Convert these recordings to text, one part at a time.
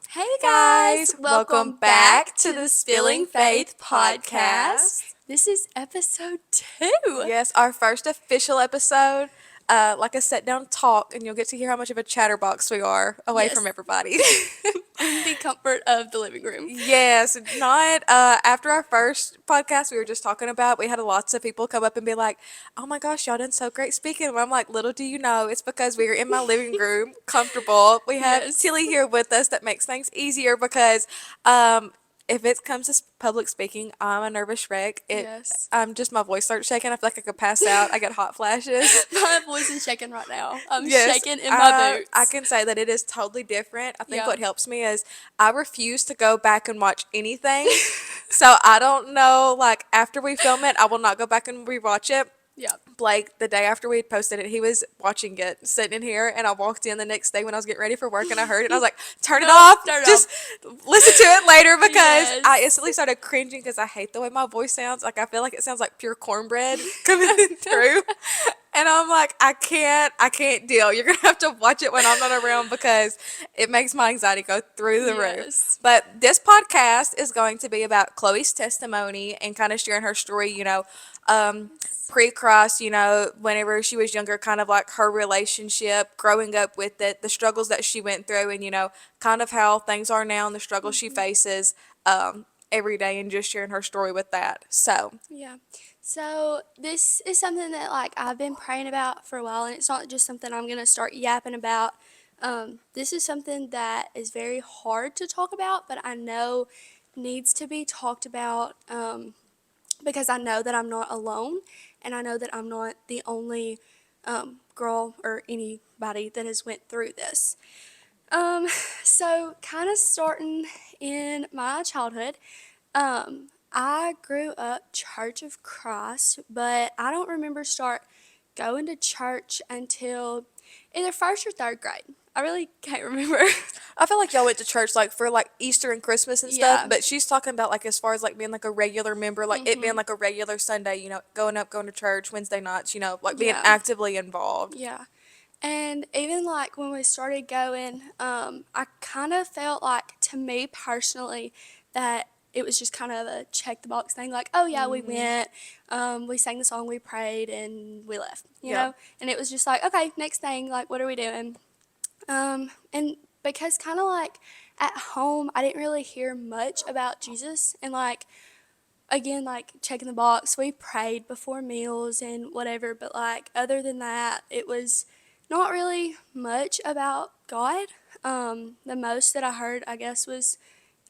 Hey Guys, guys, welcome welcome back back to to the the Spilling Spilling Faith Faith podcast. podcast. This is episode 2. Yes, our first official episode, like a sit down talk, and you'll get to hear how much of a chatterbox we are away from Yes, everybody. in the comfort of the living room. Yes, not after our first podcast, we were just talking about. We had lots of people come up and be like, "Oh my gosh, y'all done so great speaking." And I'm like, "Little do you know, it's because we are in my living room, comfortable. We have Yes, Tilly here with us. That makes things easier because um, if it comes to public speaking, I'm a nervous wreck. yes. I'm just my voice starts shaking. I feel like I could pass out. I get hot flashes. My voice is shaking right now. I'm Yes, shaking in my I boots. can say that it is totally different. I think Yeah. what helps me is I refuse to go back and watch anything. So I don't know, like after we film it, I will not go back and rewatch it. Yeah. Blake, the day after we had posted it, he was watching it, sitting in here, and I walked in the next day when I was getting ready for work, and I heard it, and I was like, "Turn it No, off, turn it just off. listen to it later," because I Yes. instantly started cringing because I hate the way my voice sounds. Like I feel like it sounds like pure cornbread coming through, and I'm like, I can't deal. You're gonna have to watch it when I'm not around because it makes my anxiety go through the roof. Yes. But this podcast is going to be about Chloe's testimony and kind of sharing her story, um, pre-cross, whenever she was younger, kind of like her relationship, growing up with it, the struggles that she went through, and, kind of how things are now and the struggles she faces every day, and just sharing her story with that. So, Yeah. So this is something that I've been praying about for a while, and it's not just something I'm gonna start yapping about. This is something that is very hard to talk about, but I know needs to be talked about because I know that I'm not alone, and I know that I'm not the only girl or anybody that has went through this. Um, so kind of starting in my childhood. I grew up Church of Christ, but I don't remember start going to church until either first or third grade. I really can't remember. I feel like y'all went to church like for like Easter and Christmas and stuff, Yeah. but she's talking about like as far as like being like a regular member, like it being Mhm. like a regular Sunday, going to church Wednesday nights, like being Yeah. actively involved. Yeah. And even when we started going, I kind of felt like, to me personally, that it was just kind of a check the box thing. Like, oh yeah, we went, we sang the song, we prayed, and we left. You Yep. know. And it was just like, okay, next thing, what are we doing? And because kind of at home, I didn't really hear much about Jesus, and again, checking the box, we prayed before meals and whatever, but other than that, it was not really much about God. The most that I heard, I guess, was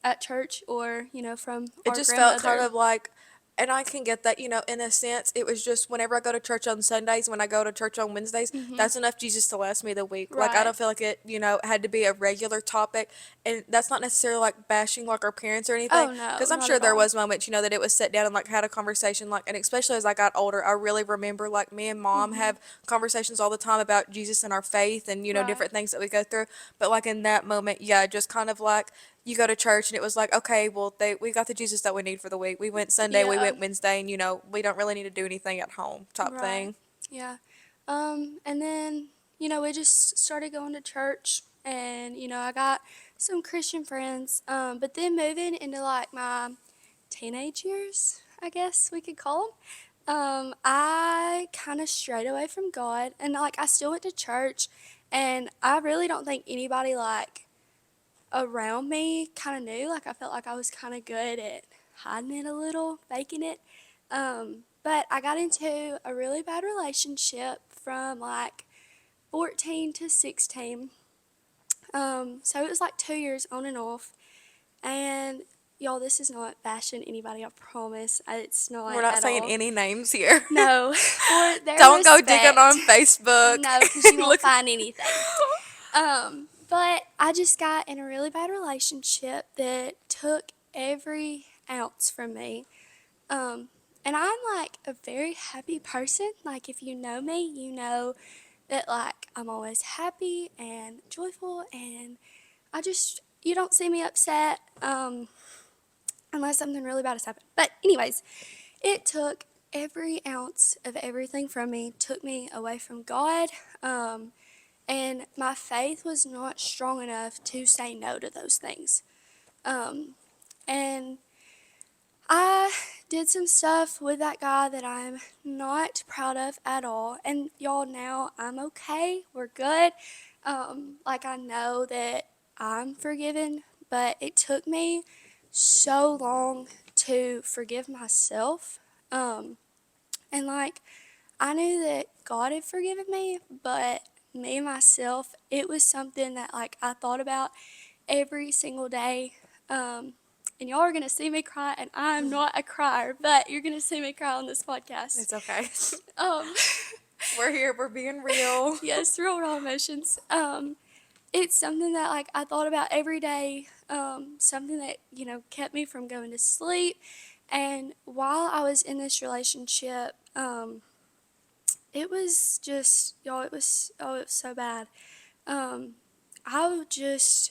at church or, from It our just felt kind grandmother. of like, and I can get that, in a sense. It was just whenever I go to church on Sundays, when I go to church on Wednesdays, Hmm. that's enough Jesus to last me the week. Like, I Right. don't feel like it, had to be a regular topic. And that's not necessarily like bashing like our parents or anything. Oh, no, Because I'm not sure at there all. was moments, that it was sat down and like had a conversation. Like, and especially as I got older, I really remember like me and mom Hmm. have conversations all the time about Jesus and our faith and, Right. different things that we go through. But like in that moment, yeah, just kind of like, you go to church and it was like, okay, well, we got the Jesus that we need for the week. We went Sunday, we Yeah. went Wednesday, and we don't really need to do anything at home type Right. thing. Yeah. And then, we just started going to church, and, I got some Christian friends. But then moving into my teenage years, I guess we could call them, I kind of strayed away from God, and I still went to church, and I really don't think anybody around me kind of knew. I felt like I was kind of good at hiding it a little, faking it. But I got into a really bad relationship from 14 to 16. So it was 2 years on and off. And y'all, this is not bashing anybody, I promise. It's We're not not at saying all. any names here. No, for their Don't go digging respect. on Facebook. No, because you won't Look. find anything. But I just got in a really bad relationship that took every ounce from me. Um, and I'm a very happy person. If you know me, you know that I'm always happy and joyful, and you don't see me upset unless something really bad has happened. But anyways, it took every ounce of everything from me, took me away from God. And my faith was not strong enough to say no to those things. Um, and I did some stuff with that guy that I'm not proud of at all. And y'all, now I'm okay. We're good. Like, I know that I'm forgiven, but it took me so long to forgive myself. Um, and like, I knew that God had forgiven me, but me myself, it was something that like I thought about every single day. And y'all are gonna see me cry, and I'm not a crier, but you're gonna see me cry on this podcast. It's okay. Um, We're here. We're being real. yes, real raw emotions. It's something that like I thought about every day. Something that kept me from going to sleep. And while I was in this relationship, it was just y'all. It was so bad. Um, I just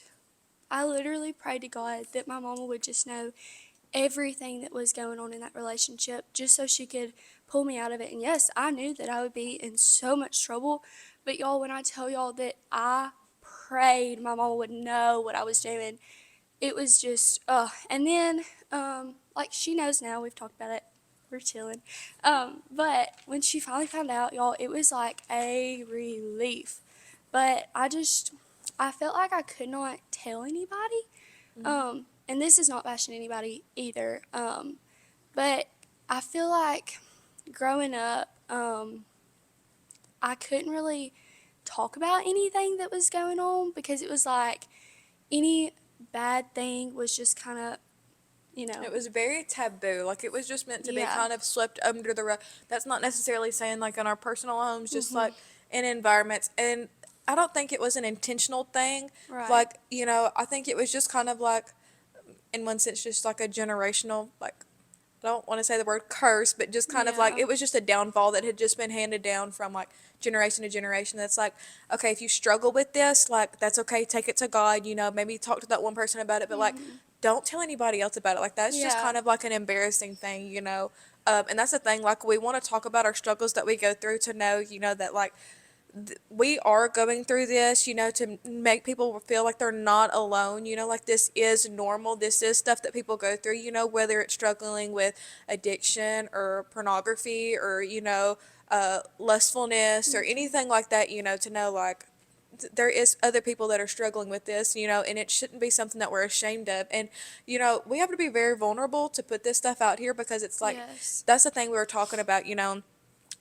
I literally prayed to God that my mama would just know everything that was going on in that relationship just so she could pull me out of it. And yes, I knew that I would be in so much trouble. But y'all, when I tell y'all that I prayed my mama would know what I was doing, it was just, and then, like, she knows now, we've talked about it, we're chilling. But when she finally found out, y'all, it was like a relief. But I felt like I could not tell anybody. And this is not bashing anybody either. But I feel like growing up, I couldn't really talk about anything that was going on because it was like any bad thing was just kind of, you know, It was very taboo. Like it was just meant to be yeah. kind of swept under the rug. That's not necessarily saying like in our personal homes, just Mhm. like in environments. And I don't think it was an intentional thing. Right. Like, I think it was just kind of like, in one sense, just like a generational, like, I don't want to say the word curse, but just kind of like Yeah. it was just a downfall that had just been handed down from like generation to generation. That's like, okay, if you struggle with this, like that's okay, take it to God, maybe talk to that one person about it, but like Mhm. don't tell anybody else about it. Like that's just Yeah. kind of like an embarrassing thing. And that's the thing, like we want to talk about our struggles that we go through to know, that like we are going through this, to make people feel like they're not alone, like this is normal. This is stuff that people go through, whether it's struggling with addiction or pornography or, lustfulness or Mhm. anything like that, to know like there is other people that are struggling with this, and it shouldn't be something that we're ashamed of. And, we have to be very vulnerable to put this stuff out here because it's like, Yes. that's the thing we were talking about,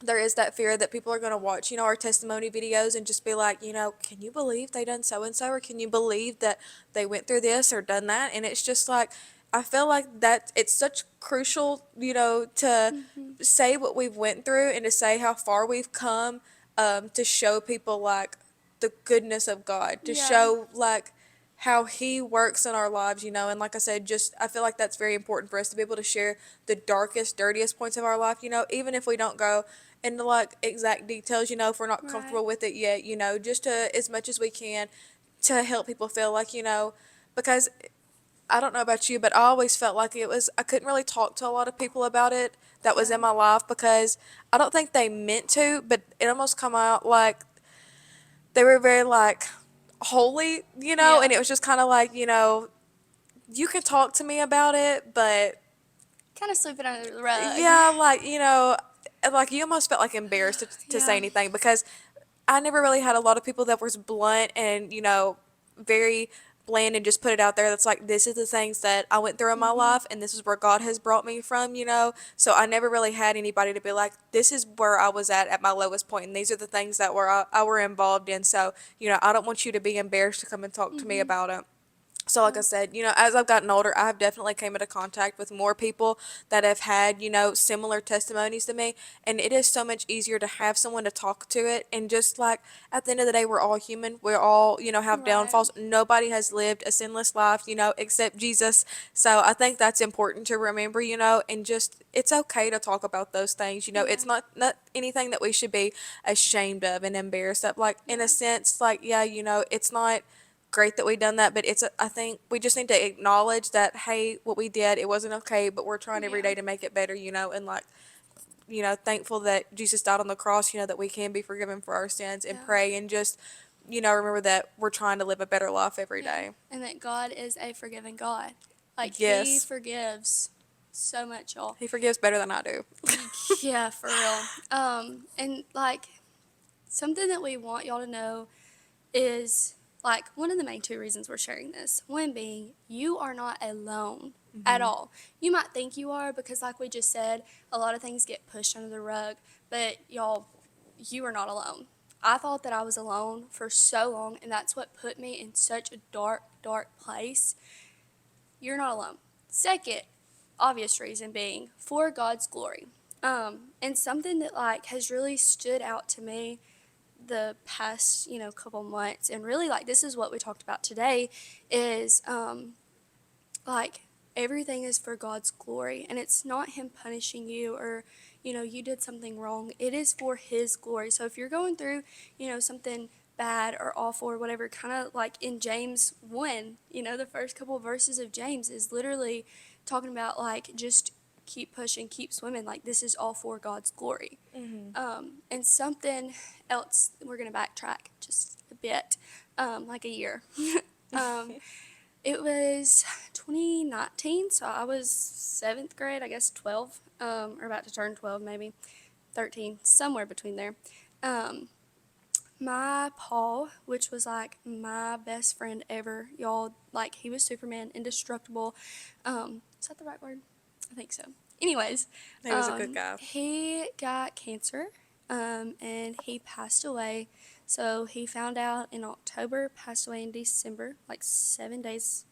there is that fear that people are going to watch, our testimony videos and just be like, can you believe they done so and so, or can you believe that they went through this or done that? And it's just like, I feel like that it's such crucial, to Mhm. say what we've went through and to say how far we've come, to show people like the goodness of God, to Yeah. show like how he works in our lives, and like I said, just I feel like that's very important for us to be able to share the darkest, dirtiest points of our life, even if we don't go into like exact details, if we're not Right. comfortable with it yet, just to as much as we can to help people feel like, because I don't know about you, but I always felt like I couldn't really talk to a lot of people about it that was Yeah. in my life because I don't think they meant to, but it almost come out like they were very like holy, and Yeah. it was just kind of like, you can talk to me about it, but Kind of sweep it under the rug. yeah, like, like you almost felt like embarrassed to say Yeah. anything because I never really had a lot of people that was blunt and, very bland and just put it out there. That's like, this is the things that I went through in my Mhm. life and this is where God has brought me from. So I never really had anybody to be like, this is where I was at my lowest point and these are the things that I were involved in. So, I don't want you to be embarrassed to come and talk to me Mhm. about it. So like I Yeah. said, as I've gotten older, I have definitely came into contact with more people that have had, similar testimonies to me. And it is so much easier to have someone to talk to it. And just like at the end of the day, we're all human. We're all, have Right. downfalls. Nobody has lived a sinless life, except Jesus. So I think that's important to remember, and just it's okay to talk about those things. Yeah. It's not anything that we should be ashamed of and embarrassed of. Like in a Yeah. sense, like, yeah, it's not great that we done that, but I think we just need to acknowledge that, hey, what we did, it wasn't okay, but we're trying every Yeah. day to make it better, and like, thankful that Jesus died on the cross, that we can be forgiven for our sins and Yeah. pray and just remember that we're trying to live a better life every Yeah. day. And that God is a forgiving God. Like, He Yes, forgives so much, y'all. he forgives better than I do. Yeah, for real. And like, something that we want y'all to know is like one of the main two reasons we're sharing this. One being, you are not alone at all. You might think you are because, like we just said, a lot of things get pushed under the rug, but y'all, you are not alone. I thought that I was alone for so long, and that's what put me in such a dark, dark place. You're not alone. Second, obvious reason being for God's glory. And something that like has really stood out to me the past couple months, and really like this is what we talked about today, is like everything is for God's glory, and it's not Him punishing you or you did something wrong. It is for His glory. So if you're going through something bad or awful or whatever, kind of like in James 1, the first couple of verses of James is literally talking about like just keep pushing, keep swimming, like this is all for God's glory. And something else, we're going to backtrack just a bit, like a year. um, it was 2019, so I was seventh grade, I guess 12, or about to turn 12, maybe 13, somewhere between there. Um, my Paul, which was like my best friend ever, y'all, like he was Superman, indestructible. Is that the right word? I think so. Anyways, He was a good guy. he got cancer, and he passed away. So he found out in October, passed away in December, like 7 days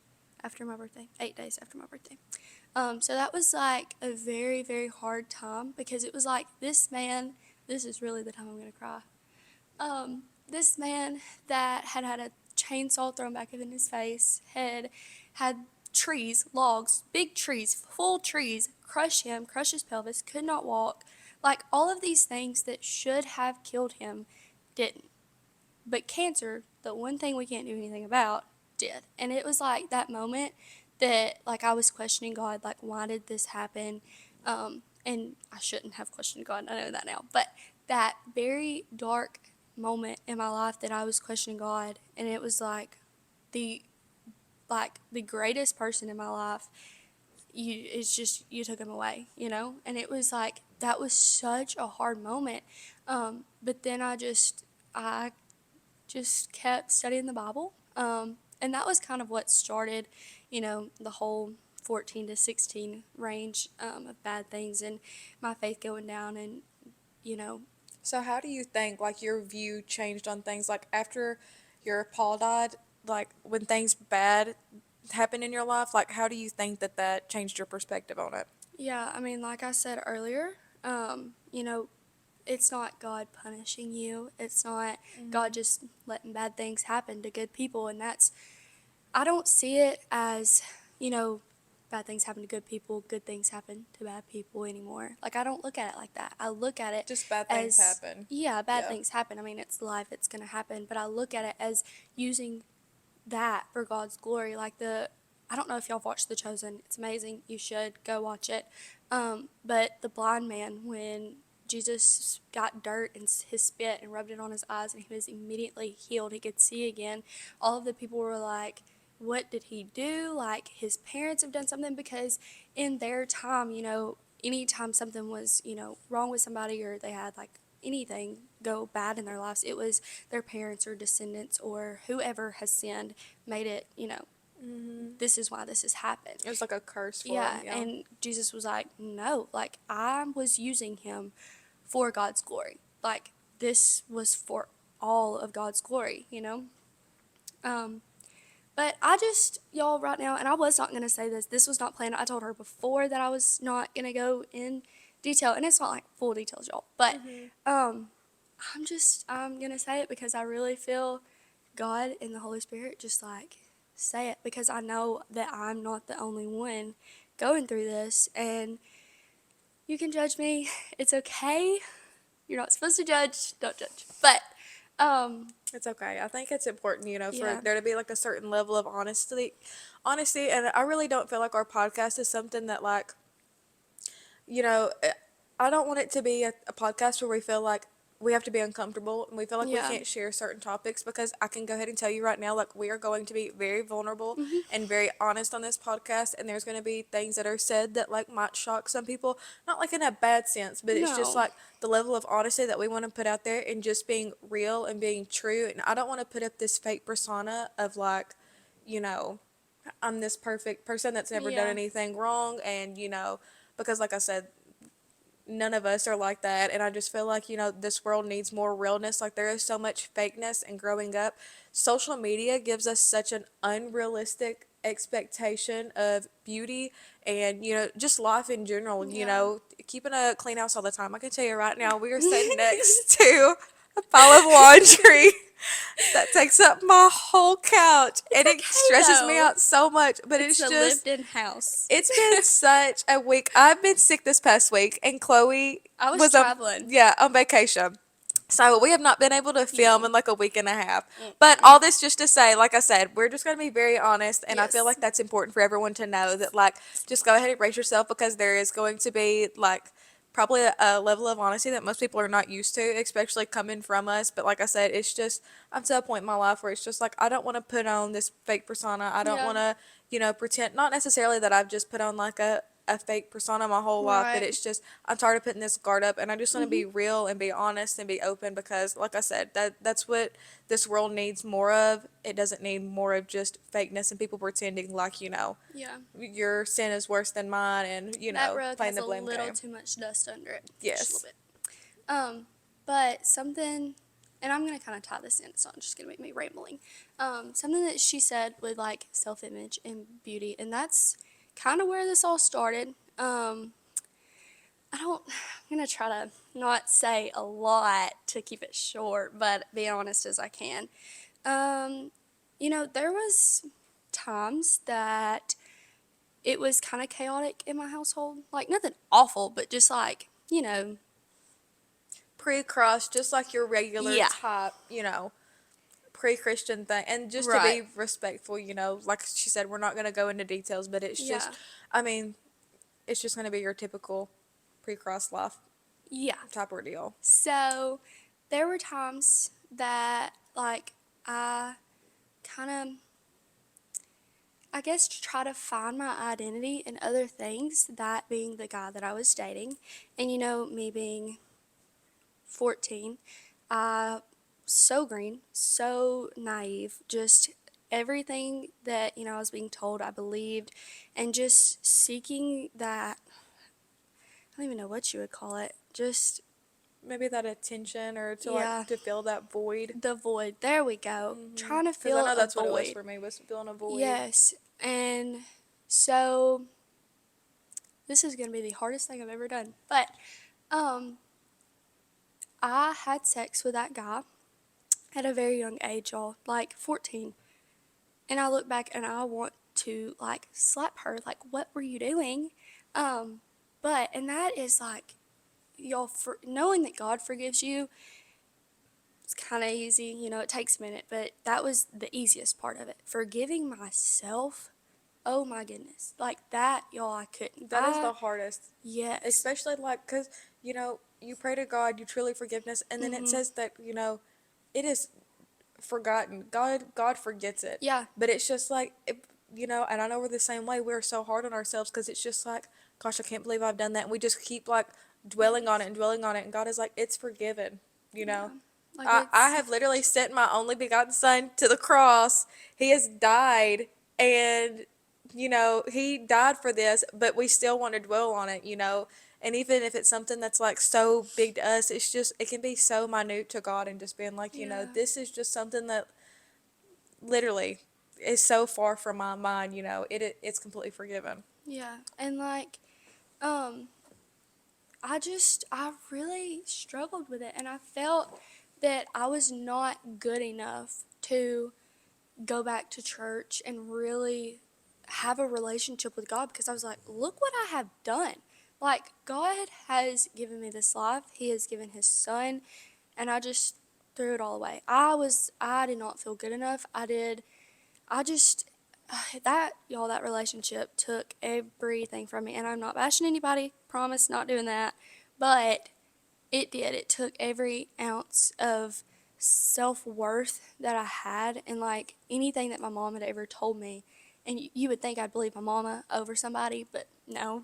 after my birthday, 8 days after my birthday. So that was like a very, very hard time because it was like this man, this is really the time I'm going to cry. This man that had had a chainsaw thrown back in his face, had trees, logs, big trees, full trees, crush him, crush his pelvis, could not walk. Like all of these things that should have killed him didn't. But cancer, the one thing we can't do anything about, did. And it was like that moment that like I was questioning God, like why did this happen? And I shouldn't have questioned God. I know that now. But that very dark moment in my life that I was questioning God, and it was the the greatest person in my life, it's just you took him away. And it was like that was such a hard moment. But then I just kept studying the Bible. And that was kind of what started, the whole 14 to 16 range of bad things and my faith going down. And, you know, So how do you think like your view changed on things like after your Paul died, like when things bad happened in your life, like how do you think that that changed your perspective on it? yeah, I mean, like I said earlier, it's not God punishing you. It's not God just letting bad things happen to good people. And I don't see it as, you know, bad things happen to good things happen to bad people anymore. Like, I don't look at it like that. I look at it Just bad things as, happen. yeah, bad Yeah. things happen. I mean, it's life, it's going to happen. But I look at it as using that for God's glory. I don't know if y'all have watched The Chosen. It's amazing. You should go watch it. But the blind man, when Jesus got dirt and his spit and rubbed it on his eyes, and he was immediately healed, he could see again. All of the people were like, what did he do? Like, his parents have done something, because in their time, anytime something was, wrong with somebody, or they had like anything go bad in their lives, it was their parents or descendants or whoever has sinned made it, this is why this has happened. It was like a curse for Yeah, him. Yeah. and Jesus was like, no, like I was using him for God's glory. Like this was for all of God's glory. Um, but I just, y'all, right now, and I was not going to say this, this was not planned. I told her before that I was not going to go in detail, and it's not like full details, y'all. But um, I'm going to say it because I really feel God and the Holy Spirit just like say it, because I know that I'm not the only one going through this. And you can judge me. It's okay. You're not supposed to judge. Don't judge. But, It's okay. I think it's important, for yeah. there to be like a certain level of honesty, and I really don't feel like our podcast is something that you know, I don't want it to be a podcast where we feel like we have to be uncomfortable and we feel like we Yeah. can't share certain topics because I can go ahead and tell you right now, like, we are going to be very vulnerable Mhm. and very honest on this podcast, and there's going to be things that are said that like might shock some people, not like in a bad sense, but it's just No. like the level of honesty that we want to put out there and just being real and being true. And I don't want to put up this fake persona of like, you know, I'm this perfect person that's never done Yeah. anything wrong, and because like I said, none of us are like that. And I just feel like this world needs more realness. Like, there is so much fakeness, and growing up, social media gives us such an unrealistic expectation of beauty and just life in general. Yeah. Keeping a clean house all the time, I can tell you right now, we are sitting next to a pile of laundry that takes up my whole couch, It's and it okay stresses me though. out so much. But It's it's a just, lived-in house. it's been such a week. I've been sick this past week, and Chloe I was was on, traveling. yeah, on vacation. So we have not been able to film No. in like a week and a half. But Mm-mm. all this just to say, like I said, we're just going to be very honest, and I feel Yes. like that's important for everyone to know that, like, just go ahead and brace yourself, because there is going to be like probably a level of honesty that most people are not used to, especially coming from us. But like I said, it's just, I'm to a point in my life where it's just like, I don't want to put on this fake persona. I don't Yeah. want to, pretend, not necessarily that I've just put on like a fake persona my whole life, but Right. it's just, I'm tired of putting this guard up, and I just want to Mhm. be real and be honest and be open, because like I said, that's what this world needs more of. It doesn't need more of just fakeness and people pretending like, Yeah. your sin is worse than mine, and That rug playing has the a blame little game. too much dust under it. Just a Yes. little bit. But something, and I'm gonna kind of tie this in. It's not just gonna make me rambling. Something that she said with like self-image and beauty, and that's kind of where this all started. I don't. I'm gonna try to not say a lot to keep it short, but be honest as I can. Um, there was times that it was kind of chaotic in my household. Like nothing awful, but just like, Pre-cross, just like your regular yeah, type, pre-Christian thing, and just to right. be respectful, like she said, we're not going to go into details, but it's just, Yeah. I mean, it's just going to be your typical pre-cross life Yeah. type ordeal. So there were times that like I kind of I guess to try to find my identity in other things, that being the guy that I was dating. And me being 14, I so green, so naive, just everything that, I was being told I believed, and just seeking that, I don't even know what you would call it. Just, Maybe that attention, or to like yeah, to fill that void. the void. There we go. Trying to Because I fill know a that's what it was void. for me, was filling a void. Yes. And so this is going to be the hardest thing I've ever done. But um I had sex with that guy at a very young age, y'all, like 14. And I look back and I want to like slap her, like, what were you doing? Um, and that is like, y'all, for knowing that God forgives you, it's kind of easy, it takes a minute, but that was the easiest part of it. Forgiving myself, oh my goodness, like that, y'all, I couldn't. That is the hardest, Yes. especially like because you pray to God, you truly forgiveness, and then it Mhm. says that it is forgotten. God forgets it, Yeah. but it's just like and I know we're the same way. We're so hard on ourselves because it's just like, gosh, I can't believe I've done that, and we just keep like dwelling on it Yes. and dwelling on it, and God is like, it's forgiven. You know, Yeah. Like I it's have literally sent my only begotten Son to the cross. He has died, and he died for this, but we still want to dwell on it. And even if it's something that's like so big to us, it's just, it can be so minute to God, and just being like, yeah. this is just something that literally is so far from my mind. It's completely forgiven. Yeah. And like um I really struggled with it, and I felt that I was not good enough to go back to church and really have a relationship with God, because I was like, look what I have done. Like, God has given me this life, He has given His Son, and I just threw it all away. I did not feel good enough. I just, that relationship took everything from me. And I'm not bashing anybody, promise, not doing that. But It did. It took every ounce of self worth that I had and like anything that my mom had ever told me. And you would think I'd believe my mama over somebody, but no.